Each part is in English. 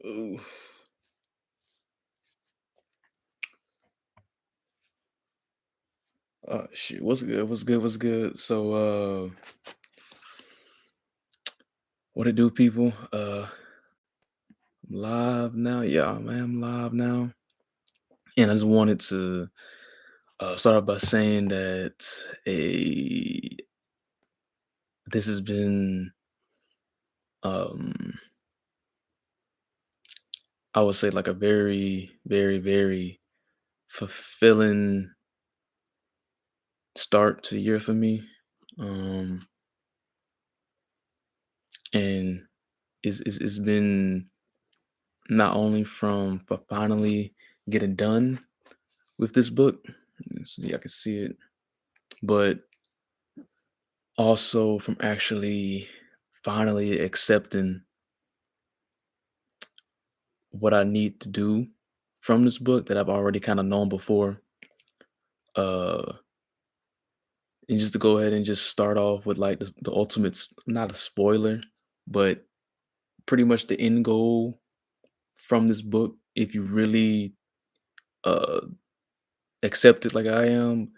Ooh. Shit. What's good? What's good? What's good? What it do, people? I'm live now. Yeah, man, I'm live now. And I just wanted to start off by saying that a this has been, um, I would say, like a very, very, very fulfilling start to the year for me. Um, and it's been not only from finally getting done with this book. See, I can see it, but also from actually finally accepting what I need to do from this book that I've already kind of known before. Uh, and just to go ahead and just start off with like the ultimate, not a spoiler, but pretty much the end goal from this book. If you really uh accept it like I am,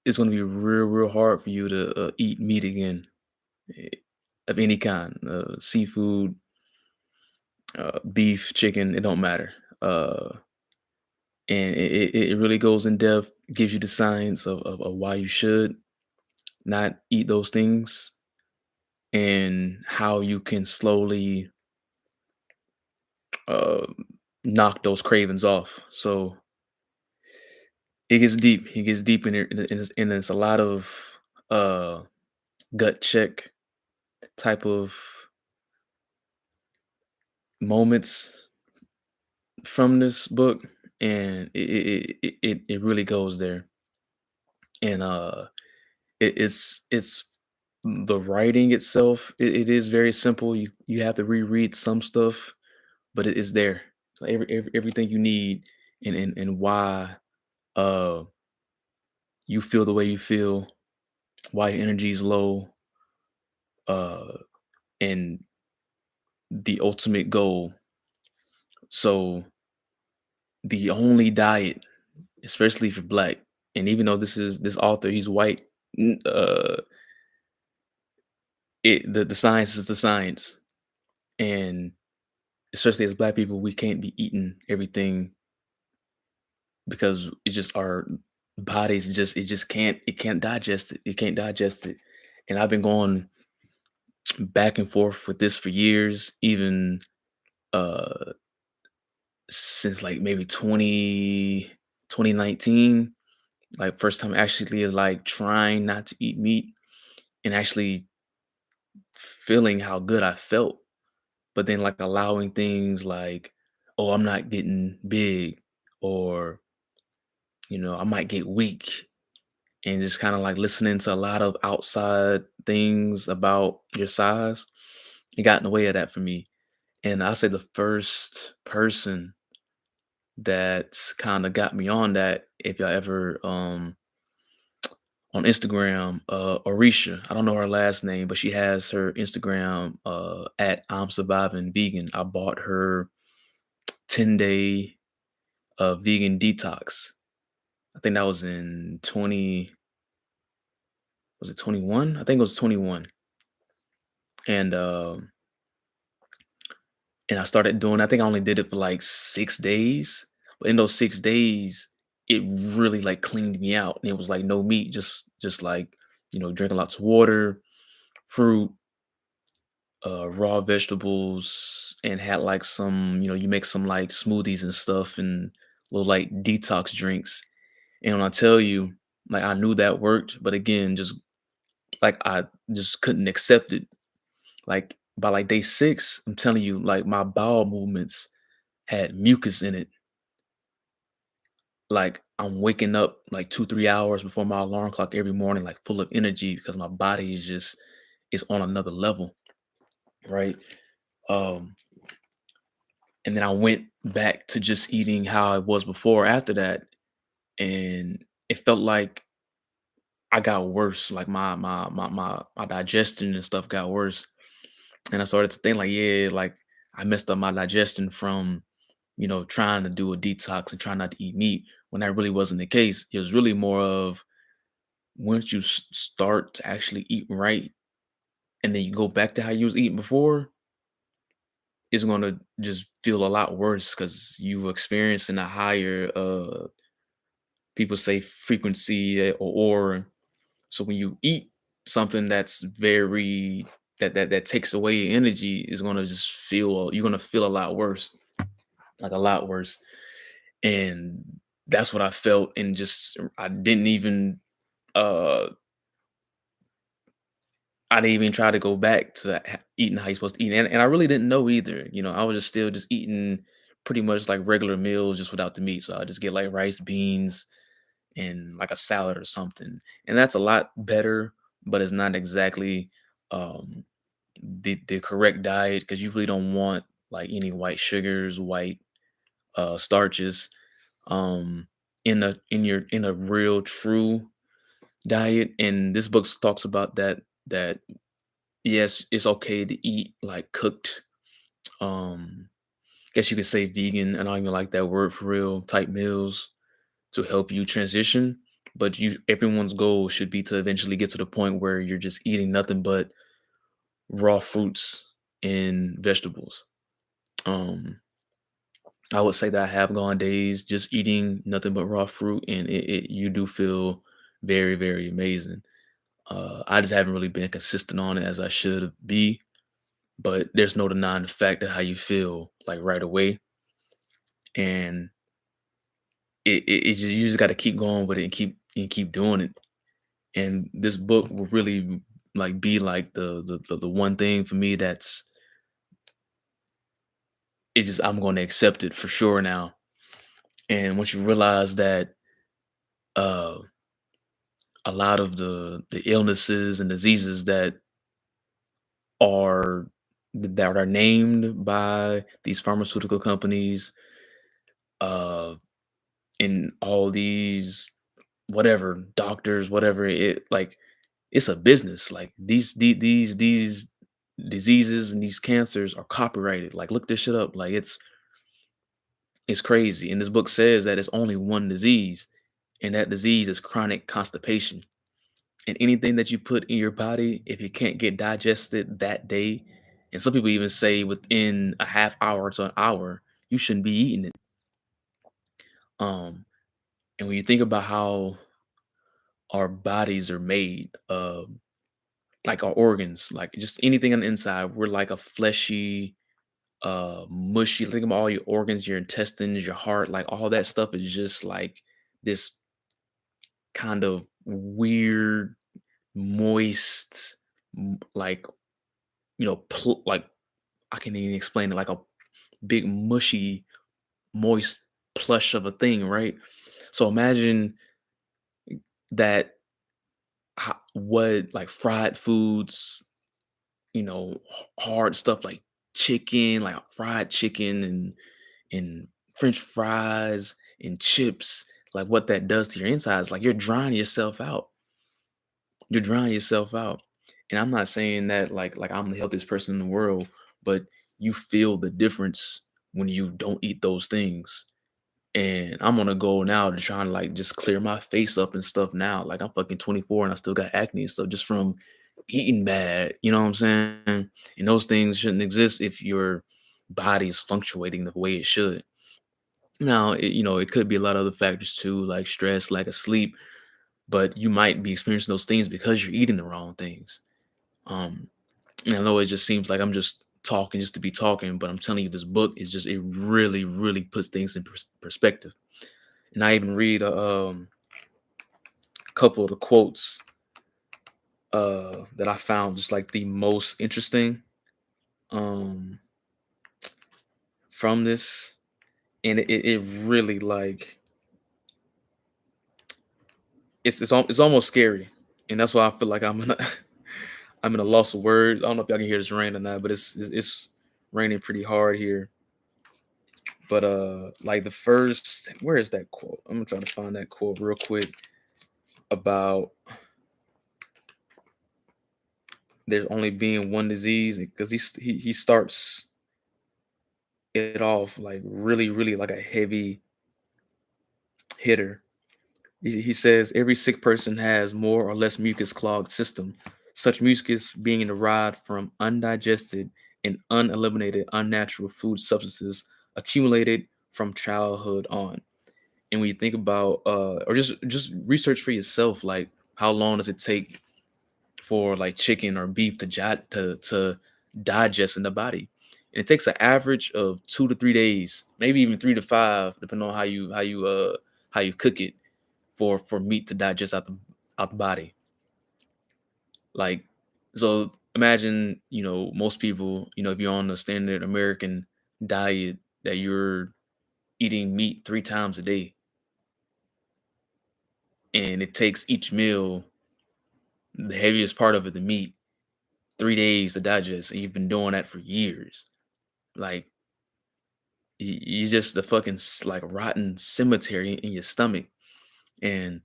it's going to be real, real hard for you to eat meat again, eh, of any kind, seafood, beef, chicken, it don't matter. And it really goes in depth, gives you the science of why you should not eat those things and how you can slowly uh, knock those cravings off. So it gets deep. It gets deep in it, and it's a lot of uh, gut check type of moments from this book, and it really goes there. And it's the writing itself. It is very simple. You have to reread some stuff, but it is there. Like everything you need, and why uh you feel the way you feel, why your energy is low, uh, and the ultimate goal. So the only diet, especially for black, and even though this author, he's white, n- uh, the science is the science, and especially as black people, we can't be eating everything because it just our bodies it can't digest it. It can't digest it. And I've been going back and forth with this for years, even uh since like maybe 2019, like first time actually like trying not to eat meat and actually feeling how good I felt, but then like allowing things like, oh, I'm not getting big, or I might get weak, and just kind of like listening to a lot of outside things about your size, it got in the way of that for me. And I say the first person that kind of got me on that, if y'all ever on Instagram, Orisha. I don't know her last name, but she has her Instagram at I'm Surviving Vegan. I bought her 10-day vegan detox. I think that was in 20, was it 21? I think it was 21. And and I started doing, I think I only did it for like 6 days. But in those 6 days, it really like cleaned me out. And it was like no meat, just like, drinking lots of water, fruit, raw vegetables, and had like some, you make some like smoothies and stuff and little like detox drinks. And when I tell you, like I knew that worked, but again, just like I just couldn't accept it. Like by like day 6, I'm telling you, like my bowel movements had mucus in it. Like I'm waking up like 2, 3 hours before my alarm clock every morning, like full of energy because my body is on another level, right? Um, and then I went back to just eating how I was before after that, and it felt like I got worse. Like my digestion and stuff got worse, and I started to think like, yeah, like I messed up my digestion from, trying to do a detox and trying not to eat meat when that really wasn't the case. It was really more of once you start to actually eat right and then you go back to how you was eating before, it's gonna just feel a lot worse because you've experienced in a higher people say frequency or so when you eat something that's very that takes away your energy is gonna just feel you're gonna feel a lot worse, like a lot worse. And that's what I felt, and just uh I didn't even try to go back to eating how you're supposed to eat, and I really didn't know either. I was just still just eating pretty much like regular meals, just without the meat. So I just get like rice, beans, and like a salad or something, and that's a lot better. But it's not exactly um, the correct diet because you really don't want like any white sugars, white starches um, in a real true diet. And this book talks about that yes, it's okay to eat like cooked, um, guess you could say vegan, and I don't even like that word for real, type meals to help you transition. But everyone's goal should be to eventually get to the point where you're just eating nothing but raw fruits and vegetables. Um, I would say that I have gone days just eating nothing but raw fruit, and you do feel very, very amazing. I just haven't really been consistent on it as I should be. But there's no denying the fact that how you feel like right away, and it's just you just got to keep going with it and keep doing it. And this book will really like be like the one thing for me that's it's just I'm going to accept it for sure now. And once you realize that uh a lot of the illnesses and diseases are that are named by these pharmaceutical companies, uh and all these whatever doctors, whatever it like, it's a business. Like these diseases and these cancers are copyrighted. Like look this shit up. Like it's crazy. And this book says that it's only one disease, and that disease is chronic constipation. And anything that you put in your body, if it can't get digested that day, and some people even say within a half hour to an hour, you shouldn't be eating it. Um, and when you think about how our bodies are made, like our organs, like just anything on the inside, we're like a fleshy, mushy. Think about all your organs, your intestines, your heart, like all that stuff is just like this kind of weird, moist, like like I can't even explain it, like a big mushy, moist plush of a thing, right? So imagine that what like fried foods, hard stuff like chicken, like fried chicken and French fries and chips, like what that does to your insides, like you're drying yourself out. You're drying yourself out. And I'm not saying that like I'm the healthiest person in the world, but you feel the difference when you don't eat those things. And I'm on a goal now to try and like just clear my face up and stuff now. Like I'm fucking 24 and I still got acne and stuff just from eating bad. You know what I'm saying? And those things shouldn't exist if your body is fluctuating the way it should. Now, it could be a lot of other factors too, like stress, lack of sleep, but you might be experiencing those things because you're eating the wrong things. Um, and I know it just seems like I'm just talking just to be talking, but I'm telling you, this book is just it really, really puts things in perspective. And I even read a couple of the quotes that I found just like the most interesting um, from this, and it really like it's almost scary, and that's why I feel like I'm in a I'm in a loss of words. I don't know if y'all can hear this rain or not, but it's raining pretty hard here. But like the first, where is that quote? I'm gonna try to find that quote real quick about there's only being one disease because he starts. it off like really, really like a heavy hitter. He says every sick person has more or less mucus clogged system, such mucus being derived from undigested and uneliminated unnatural food substances accumulated from childhood on. And when you think about or just research for yourself, like how long does it take for like chicken or beef to digest in the body? And it takes an average of 2 to 3 days, maybe even 3 to 5, depending on how you cook it for meat to digest out the body. Like, so imagine, most people, if you're on the standard American diet, that you're eating meat 3 times a day, and it takes each meal, the heaviest part of it, the meat, 3 days to digest, and you've been doing that for years. Like, you just the fucking like rotten cemetery in your stomach, and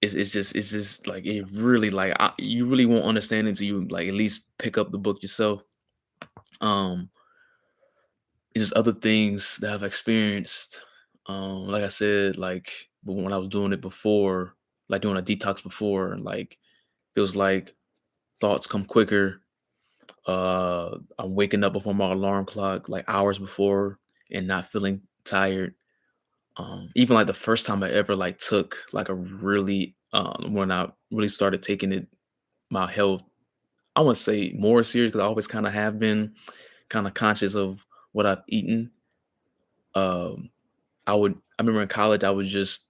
it's just like it really like you really won't understand until you like at least pick up the book yourself. Um, it's just other things that I've experienced. Like I said, like when I was doing it before, like doing a detox before, like feels like thoughts come quicker. I'm waking up before my alarm clock, like hours before, and not feeling tired. Even like the first time I ever like took like a really when I really started taking it my health, I wouldn't say more serious because I always kind of have been kind of conscious of what I've eaten. Um, I remember in college I would just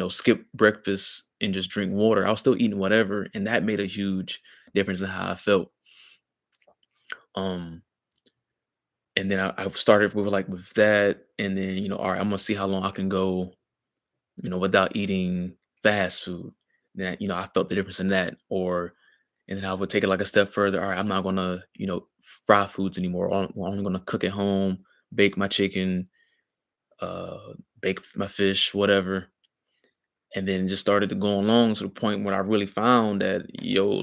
skip breakfast and just drink water. I was still eating whatever, and that made a huge difference in how I felt. Um, and then I started with that, and then all right, I'm gonna see how long I can go, without eating fast food. Then I felt the difference in that, or and then I would take it like a step further. All right, I'm not gonna fry foods anymore. I'm only gonna cook at home, bake my chicken, uh, bake my fish, whatever. And then just started to go along to the point where I really found that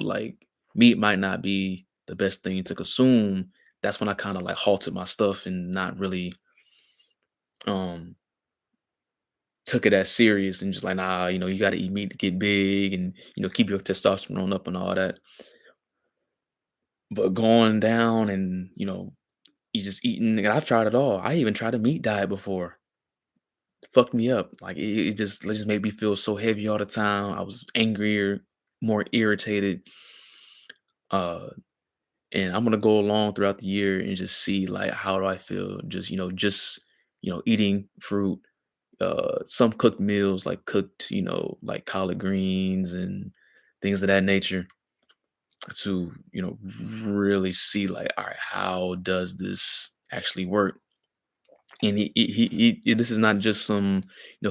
like meat might not be the best thing to consume. That's when I kind of like halted my stuff and not really um took it as serious and just like, nah, you got to eat meat to get big and keep your testosterone up and all that. But going down and you just eating, and I've tried it all. I even tried a meat diet before. Fucked me up. Like it just made me feel so heavy all the time. I was angrier, more irritated. Uh, and I'm gonna go along throughout the year and just see like how do I feel. Just eating fruit, some cooked meals like cooked, like collard greens and things of that nature to really see like, all right, how does this actually work? And this is not just some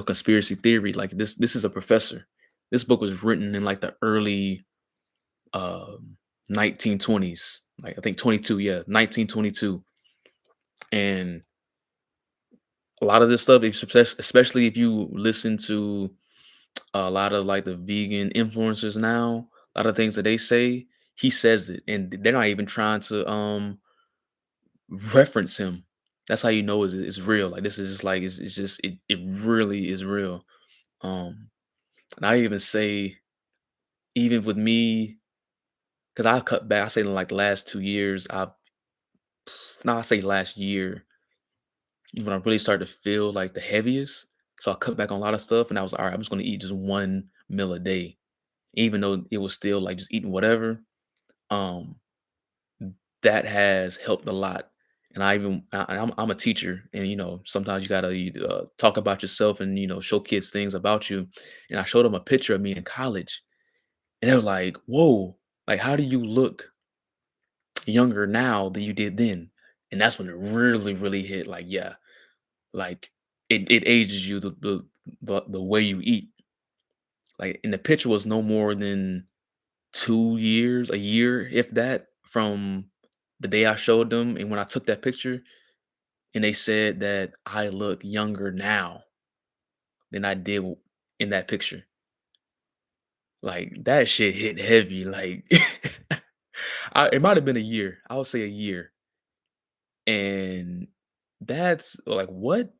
conspiracy theory. Like this is a professor. This book was written in like the early 1920s, like I think 22, yeah, 1922. And a lot of this stuff, especially if you listen to a lot of like the vegan influencers now, a lot of things that they say, he says it, and they're not even trying to reference him. That's how you know it's real. Like this is just like it's just it really is real. Um, and I even say, even with me, because I cut back. I say in like the last 2 years, I say last year when I really started to feel like the heaviest. So I cut back on a lot of stuff, and I was all right. I'm just gonna eat just 1 meal a day, even though it was still like just eating whatever. Um, that has helped a lot. And I'm a teacher, and sometimes you gotta talk about yourself and show kids things about you. And I showed them a picture of me in college, and they were like, "Whoa, like how do you look younger now than you did then?" And that's when it really, really hit. Like, yeah, like it ages you the way you eat. Like, and the picture was no more than 2 years, a year, if that, from the day I showed them and when I took that picture, and they said that I look younger now than I did in that picture. Like that shit hit heavy. Like it might have been a year. I would say a year. And that's like, what?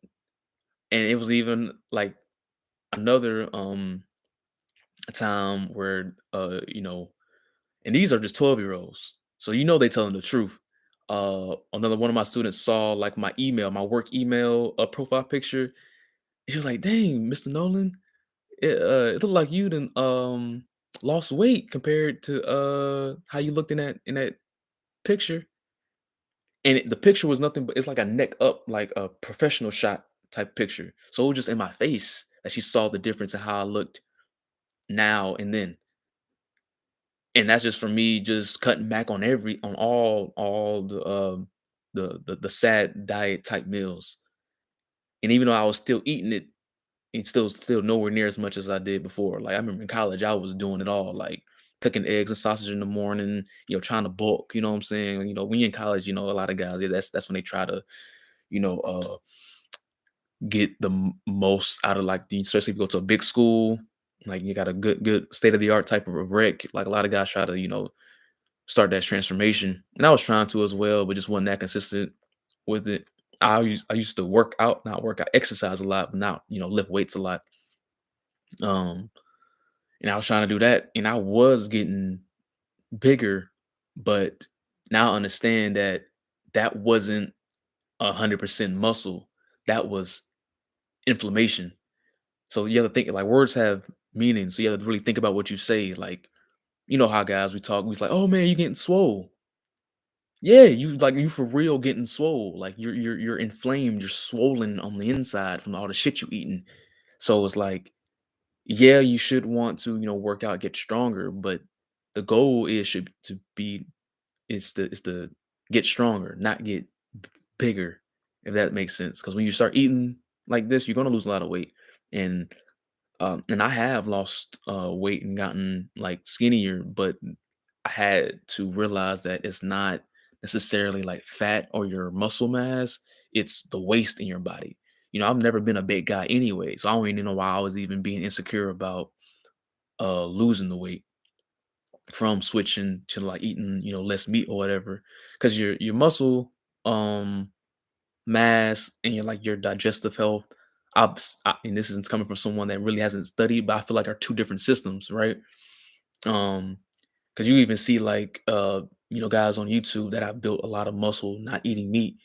And it was even like another time where and these are just 12-year-olds. So they telling the truth. Another one of my students saw like my email, my work email, profile picture. And she was like, "Dang, Mr. Nolan, it looked like you done lost weight compared to how you looked in that picture." And the picture was nothing but it's like a neck up, like a professional shot type picture. So it was just in my face that she saw the difference in how I looked now and then. And that's just for me just cutting back on all the sad diet type meals. And even though I was still eating it, it's still nowhere near as much as I did before. Like I remember in college, I was doing it all, like cooking eggs and sausage in the morning, trying to bulk. You know what I'm saying? When you're in college, a lot of guys, yeah, that's when they try to, get the most out of like especially if you go to a big school, like you got a good state of the art type of a rec. Like a lot of guys try to, start that transformation. And I was trying to as well, but just wasn't that consistent with it. I used to work out, not work out, exercise a lot, but not, lift weights a lot. Um, and I was trying to do that, and I was getting bigger, but now I understand that that wasn't 100% muscle. That was inflammation. So you have to think like words have meaning. So you have to really think about what you say. Like, how guys we talk, we like, oh man, you getting swole. Yeah, you for real getting swole. Like you're inflamed, you're swollen on the inside from all the shit you eating. So it's like, yeah, you should want to, work out, get stronger, but the goal should to be is to get stronger, not get bigger, if that makes sense. Because when you start eating like this, you're gonna lose a lot of weight. And I have lost weight and gotten like skinnier, but I had to realize that it's not necessarily like fat or your muscle mass, it's the waste in your body. I've never been a big guy anyway, so I don't even know why I was even being insecure about losing the weight from switching to like eating, less meat or whatever. Because your muscle um mass and your digestive health, and this isn't coming from someone that really hasn't studied, but I feel like are two different systems, right? Um, because you even see like guys on YouTube that have built a lot of muscle not eating meat,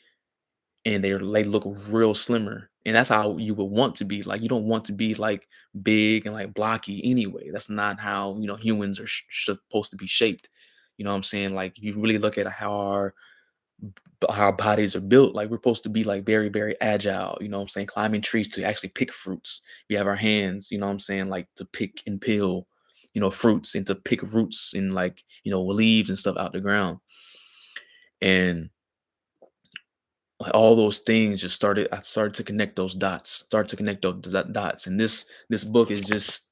and they look real slimmer. And that's how you would want to be. Like you don't want to be like big and like blocky anyway. That's not how humans are supposed to be shaped. You know what I'm saying? Like if you really look at how our bodies are built, like we're supposed to be like very, very agile, you know what I'm saying? Climbing trees to actually pick fruits. We have our hands, you know what I'm saying, like to pick and peel, fruits and to pick roots and like, leaves and stuff out the ground. And like all those things I started to connect those dots, start to connect those dots. And this book is just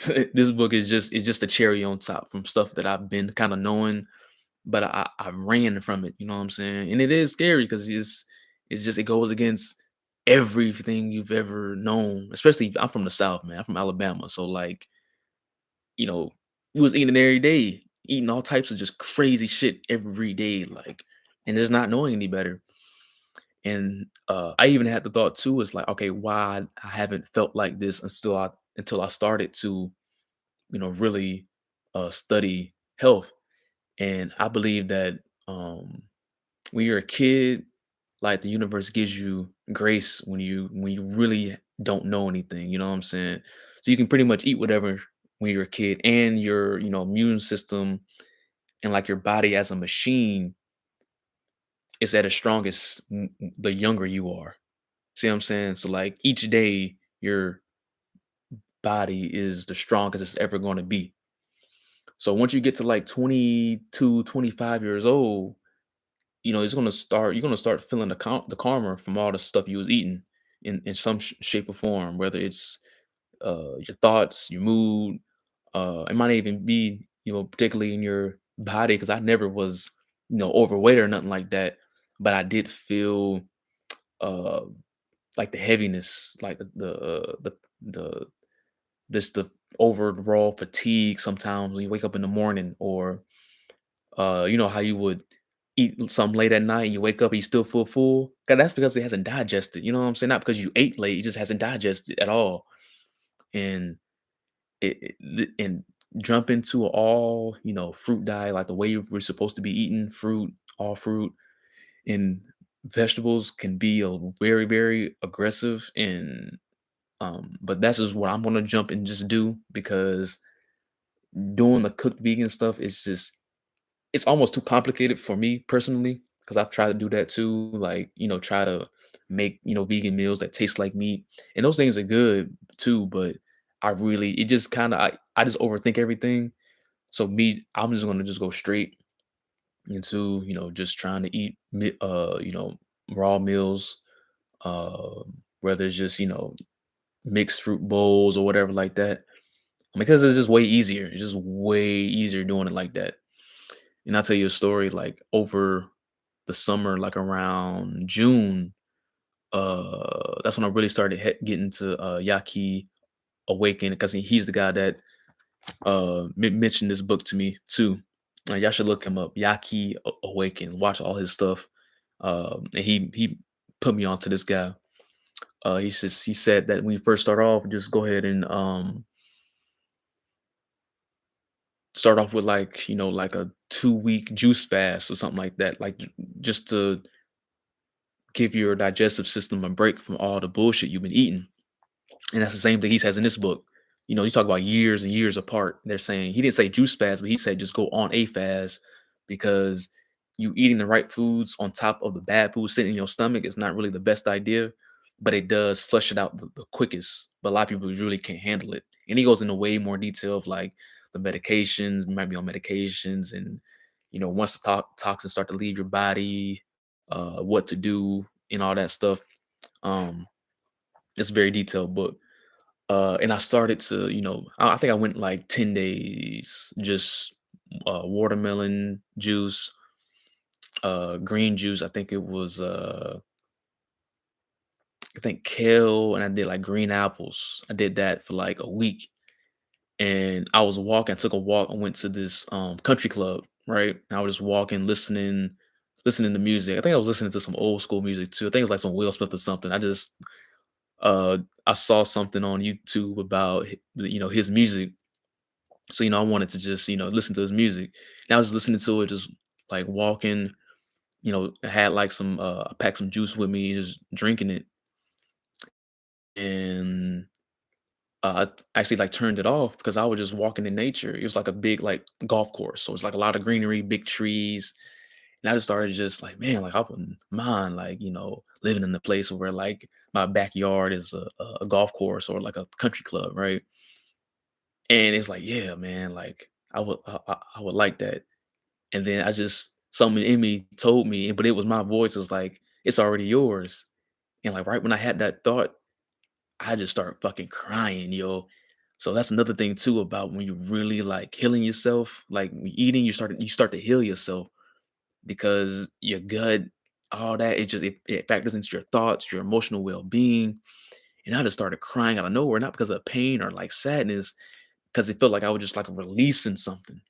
this book is just a cherry on top from stuff that I've been kind of knowing, but I ran from it, you know what I'm saying? And it is scary because it's just it goes against everything you've ever known. Especially I'm from the South, man. I'm from Alabama. So like, we was eating every day, eating all types of just crazy shit every day, like, and just not knowing any better. And I even had the thought too, is like, okay, why I haven't felt like this until I started to, really study health. And I believe that when you're a kid, like the universe gives you grace when you really don't know anything. You know what I'm saying? So you can pretty much eat whatever when you're a kid, and your immune system and like your body as a machine is at its strongest the younger you are. See what I'm saying? So like each day your body is the strongest it's ever going to be. So once you get to like 22, 25 years old, you're gonna start feeling the karma from all the stuff you was eating in some shape or form, whether it's your thoughts, your mood. It might even be particularly in your body, because I never was overweight or nothing like that, but I did feel uh like the heaviness, like the just the overall fatigue sometimes when you wake up in the morning, or how you would eat something late at night and you wake up and you still feel full, 'cause that's because it hasn't digested, you know what I'm saying? Not because you ate late, it just hasn't digested at all. And and jump into a all, fruit diet, like the way we're supposed to be eating fruit, all fruit and vegetables can be a very, very aggressive and but that's just what I'm gonna jump and just do because doing the cooked vegan stuff is just it's almost too complicated for me personally because I've tried to do that too. Like, try to make, vegan meals that taste like meat. And those things are good too, but it just kind of, I just overthink everything. So I'm just going to just go straight into, just trying to eat, raw meals, uh, whether it's just, mixed fruit bowls or whatever like that. Because it's just way easier. It's just way easier doing it like that. And I'll tell you a story, like, over the summer, like, around June, that's when I really started getting to, Yaki Awaken because he's the guy that, mentioned this book to me too. Y'all should look him up, Yaki Awaken, watch all his stuff. And he put me onto this guy. He said that when you first start off, just go ahead and, start off with, like, like a 2-week juice fast or something like that, like, just to give your digestive system a break from all the bullshit you've been eating. And that's the same thing he says in this book. You talk about years and years apart. They're saying he didn't say juice fast, but he said just go on a fast because you eating the right foods on top of the bad food sitting in your stomach is not really the best idea, but it does flush it out the quickest. But a lot of people really can't handle it. And he goes into way more detail of like the medications, you might be on medications, and once the toxins start to leave your body, what to do and all that stuff. Um, it's a very detailed book. And I started to, I think I went like 10 days, just watermelon juice, green juice. I think it was, I think kale, and I did like green apples. I did that for like a week. And I was walking, I took a walk, I went to this country club, right? I was just walking, listening to music. I think I was listening to some old school music too. I think it was like some Will Smith or something. Uh I saw something on YouTube about his music. So, I wanted to just, listen to his music. And I was listening to it, just like walking, I had like I packed some juice with me, just drinking it. And actually like turned it off because I was just walking in nature. It was like a big like golf course. So it's like a lot of greenery, big trees. And I just started just like, man, like I wouldn't mind like, living in a place where like my backyard is a golf course or like a country club, right? And it's like, yeah, man, like I would like that. And then something in me told me, but it was my voice, it was like, it's already yours. And like right when I had that thought, I just started fucking crying, yo. So that's another thing too about when you really like healing yourself, like when eating, you start to heal yourself because your gut, all that, it factors into your thoughts, your emotional well-being. And I just started crying out of nowhere, not because of pain or like sadness, because it felt like I was just like releasing something.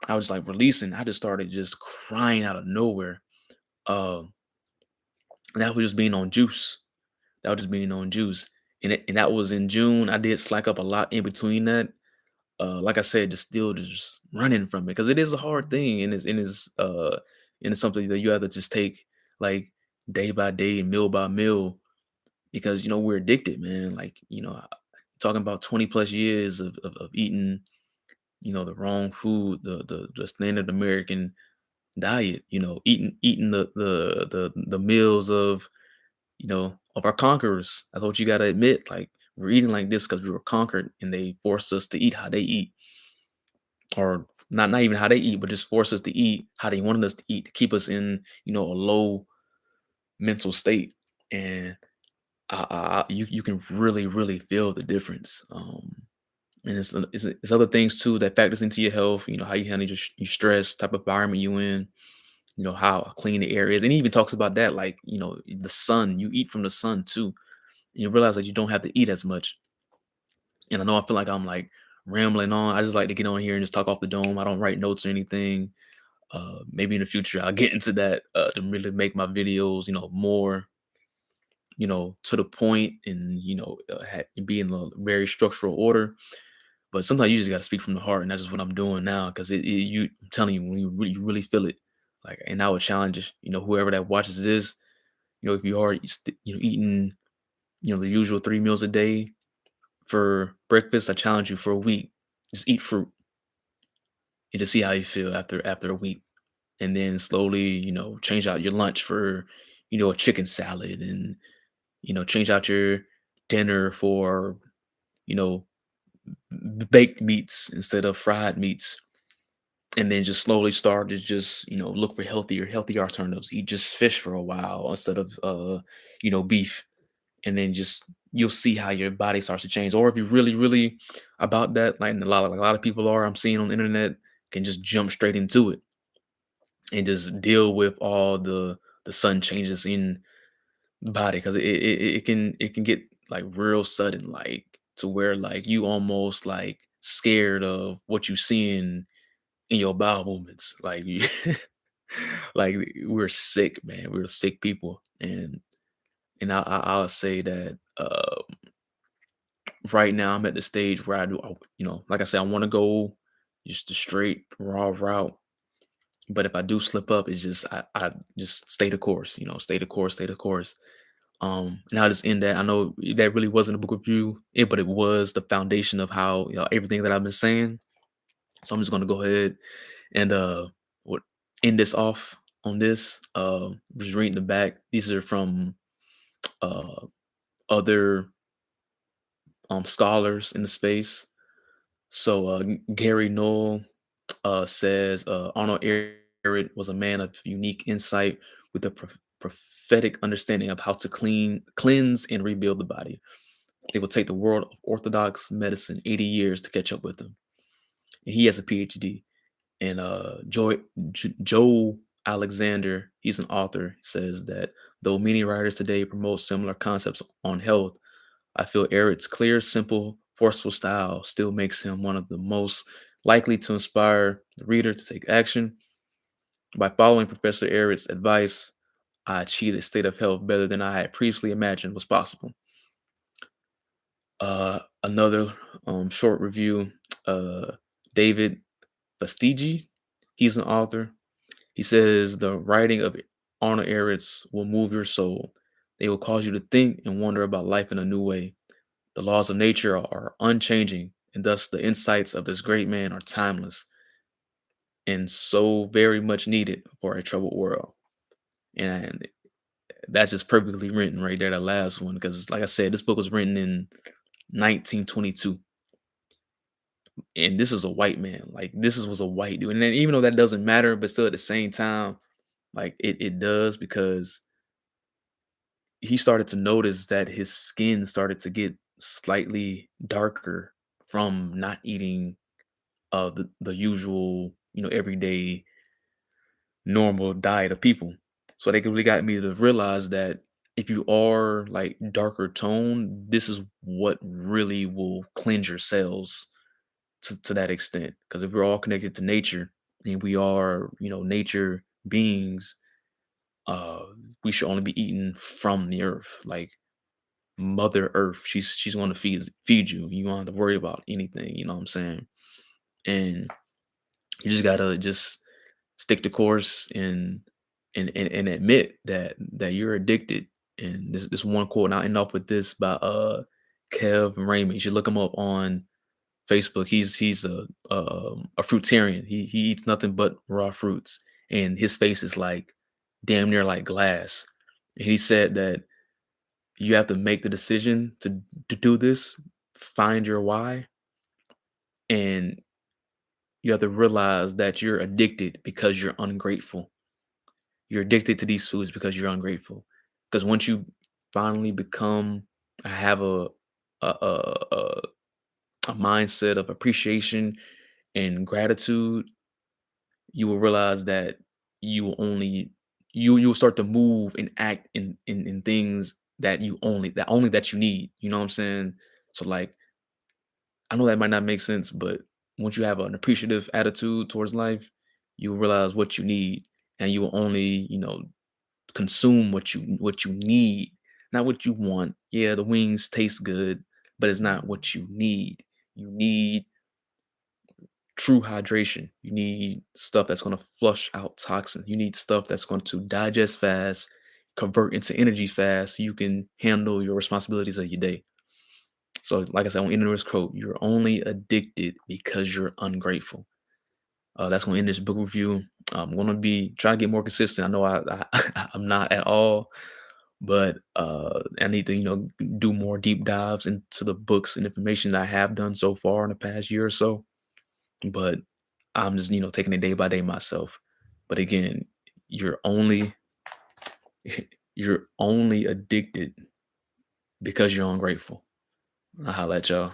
I was like releasing. I just started just crying out of nowhere. Um, and that was just being on juice. That was just being on juice. And that was in June. I did slack up a lot in between that. Like I said, just still just running from it because it is a hard thing, and it's something that you have to just take like day by day, meal by meal, because we're addicted, man. Like talking about 20 plus years of eating the wrong food, the standard American diet, eating the meals of our conquerors. That's what you gotta admit. Like we're eating like this because we were conquered and they forced us to eat how they eat. Or not even how they eat, but just force us to eat how they wanted us to eat to keep us in, a low mental state. And you can really, really feel the difference. And it's other things too that factors into your health. How you handle your stress, type of environment you in. How clean the air is, and he even talks about that, like the sun. You eat from the sun too. And you realize that you don't have to eat as much. And I know I feel like I'm like rambling on. I just like to get on here and just talk off the dome. I don't write notes or anything. Maybe in the future I'll get into that to really make my videos, more, to the point, and be in a very structural order. But sometimes you just got to speak from the heart, and that's just what I'm doing now. Because I'm telling you, when you really feel it, like, and I would challenge, whoever that watches this, if you are, eating, the usual 3 meals a day for breakfast, I challenge you for a week, just eat fruit and to see how you feel after a week, and then slowly, change out your lunch for, a chicken salad, and change out your dinner for, you know, baked meats instead of fried meats. And then just slowly start to just, look for healthier alternatives. Eat just fish for a while instead of beef. And then just you'll see how your body starts to change. Or if you're really, really about that, like a lot of people are, I'm seeing on the internet, can just jump straight into it and just deal with all the sudden changes in body, because it can get like real sudden, like to where like you almost like scared of what you seeing in your bowel movements. Like like we're sick, man. We're sick people, and I'll say that right now I'm at the stage where like I said, I want to go just the straight raw route. But if I do slip up, it's just I just stay the course, stay the course, stay the course. And I'll just end that. I know that really wasn't a book review, but it was the foundation of how, everything that I've been saying. So I'm just gonna go ahead and what end this off on this. Just reading the back. These are from uh other scholars in the space. So Gary Knoll says Arnold Ehret was a man of unique insight with a prophetic understanding of how to cleanse, and rebuild the body. It will take the world of orthodox medicine 80 years to catch up with him. And he has a PhD. And Joe Alexander, he's an author, says that though many writers today promote similar concepts on health, I feel Ehret's clear, simple, forceful style still makes him one of the most likely to inspire the reader to take action. By following Professor Ehret's advice, I achieved a state of health better than I had previously imagined was possible. Another short review, David Fastigi, he's an author. He says the writing of Arnold Ehret's will move your soul. They will cause you to think and wonder about life in a new way. The laws of nature are unchanging, and thus the insights of this great man are timeless and so very much needed for a troubled world. And that's just perfectly written right there, that last one, because like I said, this book was written in 1922. And this is a white man. Like was a white dude. And then even though that doesn't matter, but still at the same time, like it does, because he started to notice that his skin started to get slightly darker from not eating the usual, everyday normal diet of people. So they really got me to realize that if you are like darker tone, this is what really will cleanse your cells to that extent. Because if we're all connected to nature and we are, nature beings, uh, we should only be eating from the earth. Like Mother Earth, she's going to feed you. You don't have to worry about anything. You know what I'm saying? And you just gotta just stick the course, and admit that you're addicted. And this one quote, and I'll end up with this by Kev Raymond. You should look him up on Facebook. He's a fruitarian. He eats nothing but raw fruits, and his face is like damn near like glass. And he said that you have to make the decision to do this, find your why, and you have to realize that you're addicted because you're ungrateful. You're addicted to these foods because you're ungrateful. Because once you finally become, have a a mindset of appreciation and gratitude, you will realize that you will only you'll start to move and act in things that that you need. You know what I'm saying? So like, I know that might not make sense, but once you have an appreciative attitude towards life, you'll realize what you need, and you will only, consume what you need, not what you want. Yeah, the wings taste good, but it's not what you need. You need true hydration. You need stuff that's going to flush out toxins. You need stuff that's going to digest fast, convert into energy fast, so you can handle your responsibilities of your day. So, like I said, on ending this quote, you're only addicted because you're ungrateful. That's going to end this book review. I'm going to be trying to get more consistent. I know I'm not at all, but I need to do more deep dives into the books and information that I have done so far in the past year or so. But I'm just taking it day by day myself. But again, you're only you're only addicted because you're ungrateful. I'll holla at y'all.